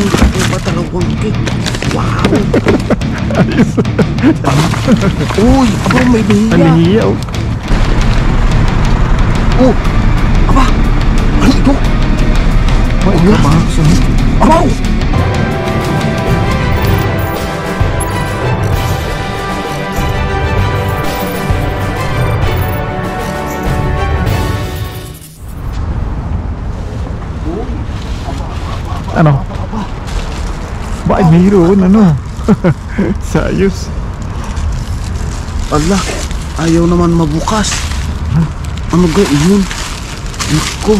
Ang katupa talawang cake. Wow. Uy, aba may lihiya. Ang lihiya oh. Oh, aba. Ano ito? Oh, ito ba? Abaw! Ano? Bakit mayroon? Ano? Sayos. Ala, ayaw naman mabukas. Ano ga yun? Nako.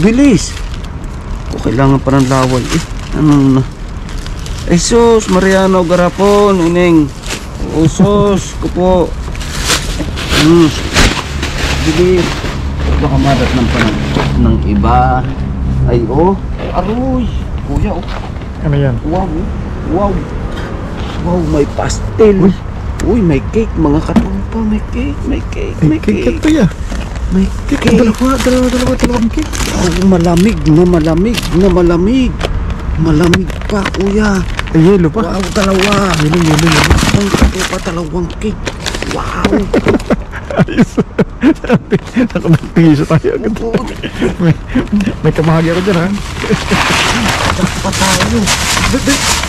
Bilis. O, kailangan pa ng laway. Ano na? Ay sus, Mariano Garapon, ining. Usos ko po. Bilis. Baka madat ng iba. Ay aroy. Kuya Ano yan? Wow. Wow, may pastel. Uy, may cake mga katupa. May cake. May cake ito ya. May cake. Dalawang cake. Oh, malamig. Malamig pa, kuya. Ay, yelo pa. Wow, dalawa. Yelo. Ang katupa, dalawang cake. Wow. Ayos. Nakamantiso tayo agad. May kamahagi ako dyan ha. Pa tayo.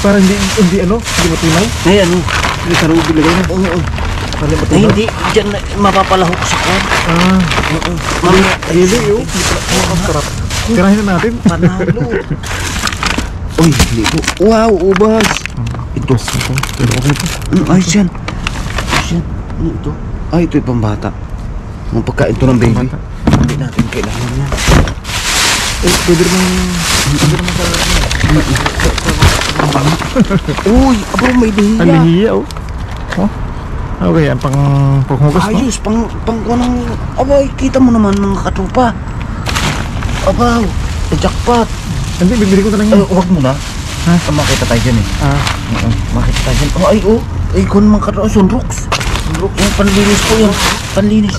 Parang hindi ano? Hindi matunay? Ay, ano? Hindi sa rubi lagay na. Oo. Parang Ay, matunay? hindi. Diyan mapapalahok sa kwan. Oo. Mamaya. Yelo yun. Ang sarap. Tirahin na natin. Panalo. Uy, ligo. Wow, ubas. Ito. Ayos yan. Ano ito? Ay, ito yung pambata. Ang pagkain ito ng baby. Hindi natin kailangan yan. Pwede naman sa... Uy, aba may lihiya. Ang lihiya oh. Okay, yan panghugas no? Ayos, pang kunang... Abay, kita mo naman mga katupa. Abaw, jackpot. Hindi, bibili ko na lang yun. Huwag mo na. Ha? Makita tayo dyan eh. Makita tayo dyan. Ay, kung mga katupa, sunrox. Yung panlinis po yan. Panlinis.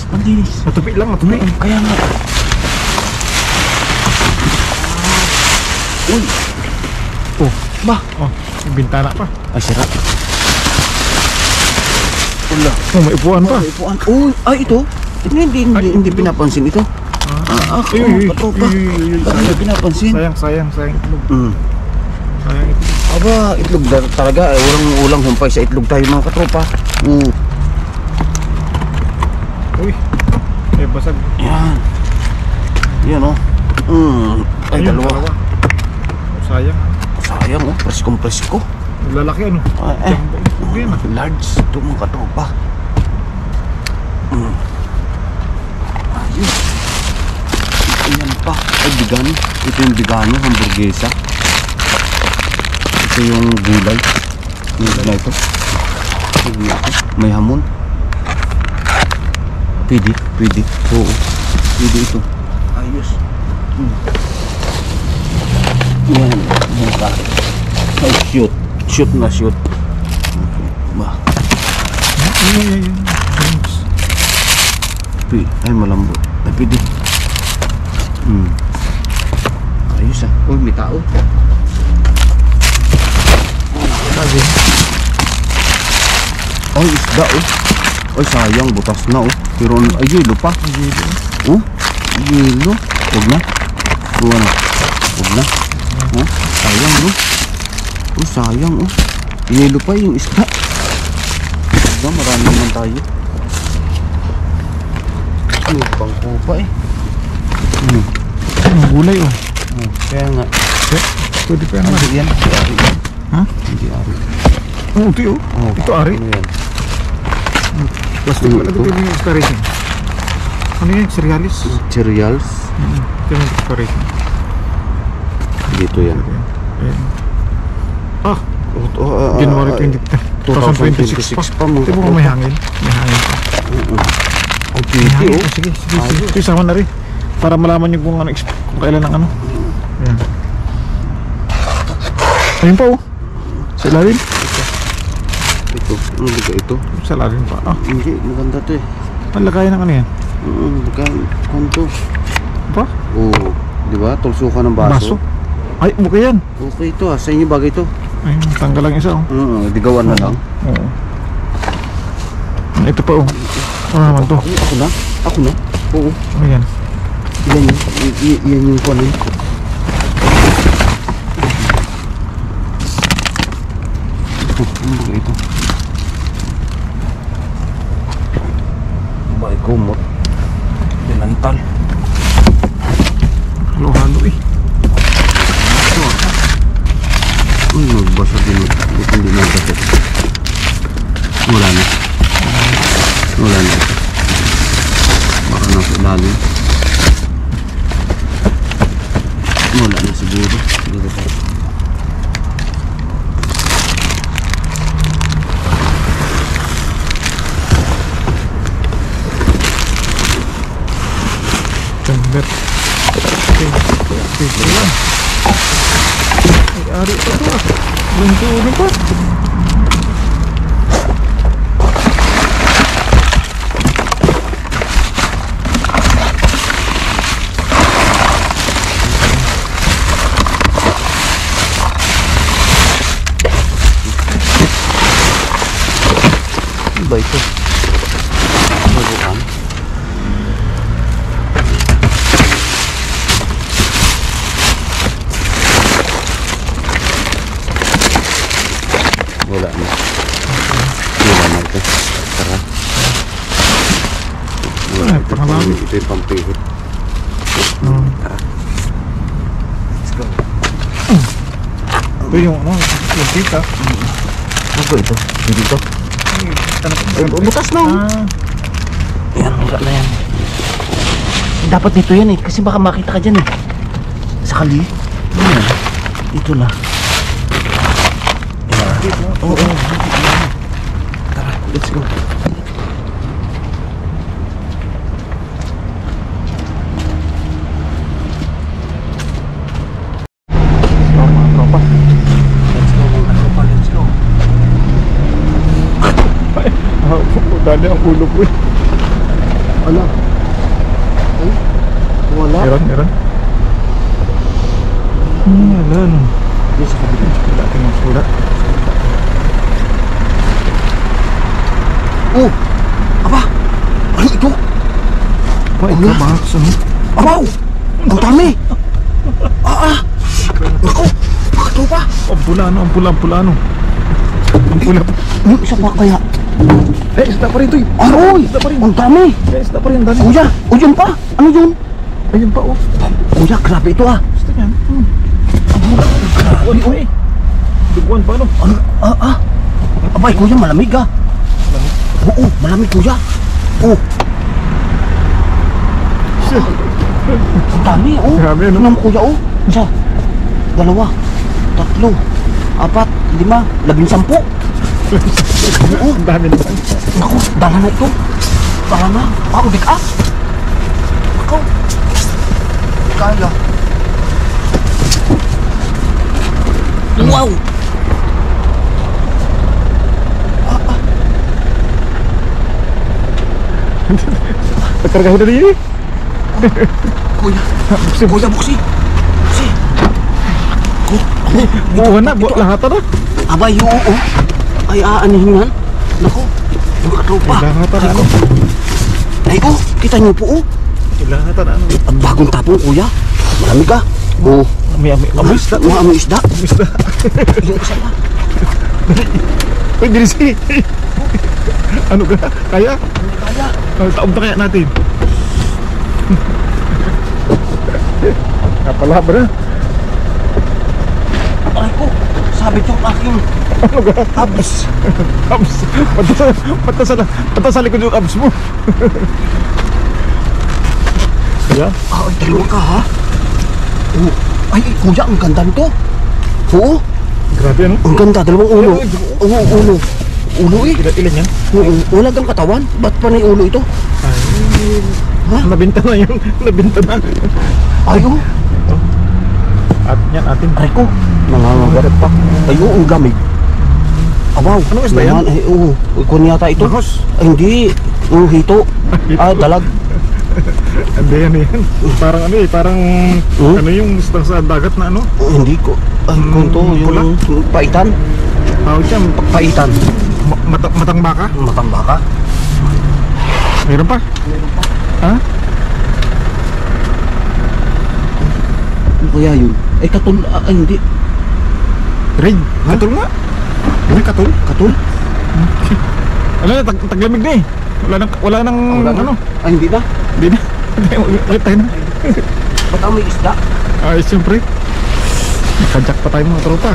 Matupi lang. Kaya nga. Uy. Ba? May bintana pa. Ay, sira. Wala. May upuan pa. Upuan. Uy, ito. Hindi pinapansin ito. Katupa. Hindi pinapansin. Sayang itlog. Sayang itlog. Aba, itlog talaga. Walang ulang humpay sa itlog tayo mga katropa. Uy, may basag. Yan ay, ayun, dalawa. Sayang. Presko. Lalaki ano? Large ito mga katropa. Ayun. Ayan pa. Ay, bigan. Ito yung bigano, hamburguesa. Ito yung gulay. Na ito. May hamon. Pwede. Oo. Pwede ito. Ayos. Yan. Ay, shoot. Okay. Ba. Ay, malambot. Ay, pwede. Ayos ah. Uy, may tao. Sabi. Ay, isda Ay, sayang. Butas na Pero, ay, yelo pa. Yelo. Huwag na. Sayang sayang Yelo pa yung isda. Marami naman tayo. Bangko pa Ano, gulay kaya nga. Pwede pa yan. Yan. Ha? Hindi ari. Ito Ito ari. Ano yan? Plastic pala ito yung expiration. Ano yan? Cereals? Cereals. Ito yung expiration. Dito yan. January 2026 pa. Ito mo may hangin. May hangin pa. Ang pwede Sige. Ito isama na rin. Para malaman nyo kung kailan ang ano. Ayan. Ayun pa sa ilalim. Ito. Ano ba ito? Sa ilalim pa. Hindi. Maganda to Ang lagayan ng ano yan? Maganda. Konto. Pa? Di ba? Tulsukan ng baso. Ay, okay yan. Okay ito sa inyo bagay ito. Ay, tanggal lang isa Digawan na lang. Oo. Ito pa Ano naman to? Ako na. Oo. Ayan. Yan yung kuwan yun. Ito. Baik kumot. Dinantal. Halo-halo Magbasa din. Hindi na kasi. Wala na. Baka nasa ilalim. Wala na siguro. Dito pa. Tender. Okay lang. Ay, ari pa to. Lunto pa. Ba ito? Baguan. Wala na. Wala na ito. Tara. Wala ito. Pangalami. Ito yung pampihit. Tara. Let's go. Ito yung yung kita. Ano ito? Dito? Bukas na. Ayan, wala na yan. Dapat dito yan kasi baka makita ka dyan sa kali. Ayan. Dito na. Oo. Tara, let's go. Dali ang ulo ko Ano? Ay? Wala? Meron wala no. Yes, Wala tayong sulat. Oh! Aba! Ano ito? Ito box Abaw! Ang dami! Ako! Bakit ito pa? Ang pula Ang pula Ano isa pa kaya? isda pa rin ito Aroy! Isda pa rin. Ang dami! Isda pa rin dali. Kuya! O yun pa! Ano yun? Ayun pa Kuya, grabe ito Gusto yan Grabe Duguan pa Ano? Abay, kuya, malamig Oo, malamig kuya. Ang dami Grabe, no? Tingnan mo kuya Isa, dalawa, tatlo, apat, lima, 11. Ang dami naman. Naku, dala na ito. Dala na. Ubik Ako. Kaya. Wow. Nagkarga ko na rin Kuya, buksi. Buuhan na, lahat na. Abay, oo. Ay, aanihin yan. Naku, yung katropa. Lahat na ano. Ay, kita niyo po, Lahat na ano. Ang bagong tapong, kuya. Marami ka. Amoy isda. Amoy isda. Isda. Yung isa pa. Uy, Dirisi. Ano ka? Kaya? Kaya. Taob na kaya natin. Kapalaba na. Ay ko, sabi yung aking Ano ka? abs. Abs. Pata sa likod yung abs mo. Kaya? Ay, dalawa ka ha? Ay, kuya, ang ganda nito. Oo, Grabe ano? ang ganda, dalawang ulo. Ulo. Ulo Ilan yan? Wala kang katawan. Ba't pa na yung ulo ito? Ay, Ha? nabinta na yun. Nabinta na. Ay, At yan atin. Ay ko, nangangagat pa. Ay, ang gamig. Abaw. Anong isda yan? Ay, kung yata ito. Bahos. Ay, hindi. Yung hito. Dalag. Hindi yan yan. Parang ano eh, parang ano yung isdang sa dagat na ano? Hindi ko. Ay, kung to, pula? yung paitan. Tawag siya, Paitan. matang baka? Matang baka. Meron pa? Ha? Ano kaya yun? Ay, katul. Ay, hindi. Rig? Katul nga? Hindi katul? Katul? Ano na, taglamig na eh. Wala nang ano? Ay, hindi na. Hindi na. Ulit tayo na. Ba't may isda? Ay, siyempre. Nakajak pa tayo mga tropa.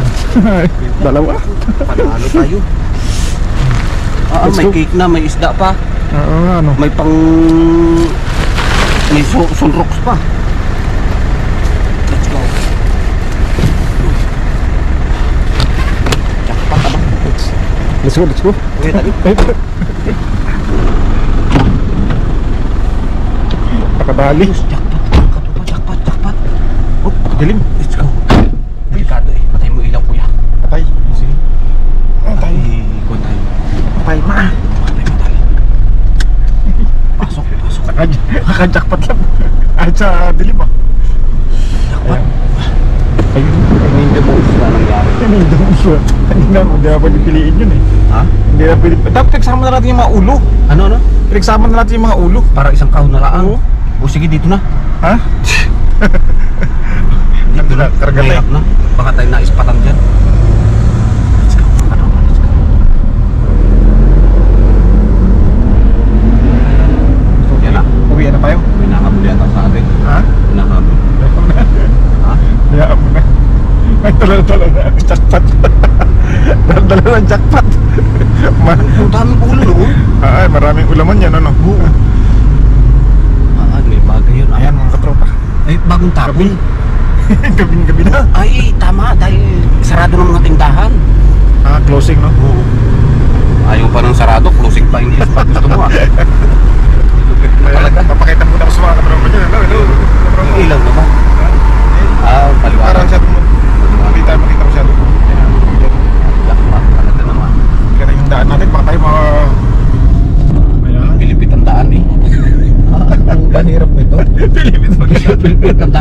Dalawa. Panalo tayo. Let's May go. cake na, may isda pa. Oo, ano. May pang... May sunrocks pa. Let's go. Jackpot ba? Let's go, let's go. Okay, tali. Nakadali. Jackpot. Katupa, jackpot. Oh, dilim. Let's go. Delikado eh. Patay mo ilaw, kuya. Patay. Sige. Patay. Kuha tayo. Patay ma. Patay matali. Pasok. Nakajakpat lang. Ay, sa dilim ah. Jackpot. Ayun. Hindi mo isda nangyari. Hindi daw siya. Hindi na pwede piliin yun eh. Ha? Hindi na pwede. Dapat pinagsama na natin yung mga ulo. Ano? Pinagsama na natin yung mga ulo. Para isang kahon na lang. Oo. O sige, dito na. Ha? Dito na. Karga tayo. Mahirap na. Baka tayo naispatan dyan. Let's go. Let's go. Yan na. Uwi na tayo. May nakabuli ata sa atin. Ha? Nakabuli. Ha? Hayaan mo na. Ay, dala na. Jackpot. Dala ng jackpot. Ang daming ulo, no? Ay, maraming ulaman yan, ano? May bagay yun. Ayan, mga katropa. Ay, bagong tapon. Gabi na. Ay, tama. Dahil sarado ng mga tindahan. Ah, closing, no? Oo. Ayaw pa ng sarado. Closing pa English. Pag gusto mo, Talaga. Papakita mo na ako sa mga katropa dyan. Hello. Yung ilaw naman. Paliwanag. Parang siya hindi tayo makita masyado. Jackpot talaga naman. Kaya yung daan natin, baka tayo mga... Ayan. Pilipit ang daan eh. Ang hirap nito. Pilipit mag-isip. Pilipit ang